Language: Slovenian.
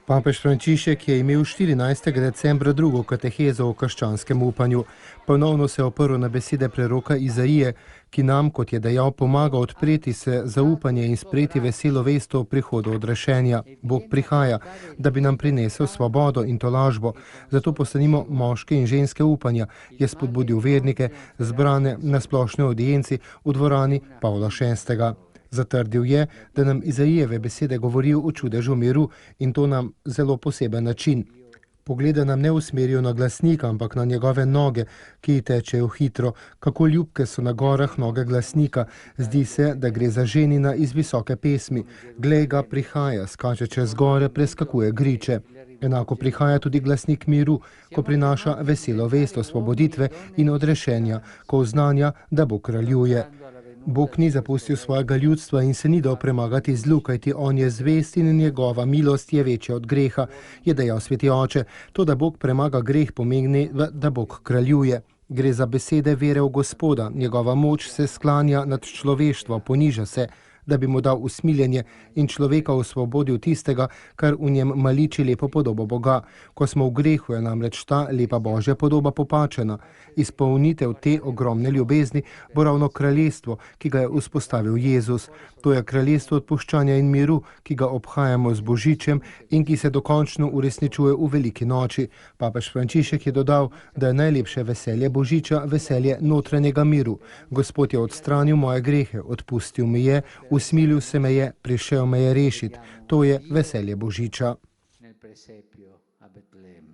Papež Frančišek je imel 14. decembra drugo katehezo o krščanskem upanju. Ponovno se je oprl na besede preroka Izaije, ki nam, kot je dejal, pomaga odpreti se za upanje in sprejeti veselo vest o prihodu odrešenja. Bog prihaja, da bi nam prinesel svobodo in tolažbo. Zato postanimo moški in ženske upanja, je spodbudil vernike, zbrane na splošni audienci v dvorani Pavla VI. Zatrdil je, da nam Izajijeve besede govorijo o čudežu miru in to na zelo poseben način. Pogleda nam ne usmerijo na glasnika, ampak na njegove noge, ki tečejo hitro, kako ljubke so na gorah noge glasnika. Zdi se, da gre za ženina iz visoke pesmi. Glej ga, prihaja, skače čez gore, preskakuje griče. Enako prihaja tudi glasnik miru, ko prinaša veselo vest osvoboditve in odrešenja, ko oznanja, da Bog kraljuje. Bog ni zapustil svojega ljudstva in se ni dal premagati zlu, kajti on je zvest in njegova milost je večja od greha, je dejal sveti oče. To, da Bog premaga greh, pomeni, da Bog kraljuje. Gre za besede vere v Gospoda, njegova moč se sklanja nad človeštvo, poniža se, da bi mu dal usmiljenje in človeka osvobodil tistega, kar v njem maliči lepo podobo Boga. Ko smo v grehu, je namreč ta lepa Božja podoba popačena. Izpolnitev te ogromne ljubezni bo ravno kraljestvo, ki ga je vzpostavil Jezus. To je kraljestvo odpuščanja in miru, ki ga obhajamo z božičem in ki se dokončno uresničuje v veliki noči. Papež Frančišek je dodal, da je najlepše veselje božiča veselje notranjega miru. Gospod je odstranil moje grehe, odpustil mi je, usmilil se me je, prišel me je rešiti. To je veselje božiča. Nel presepio a Betlemme.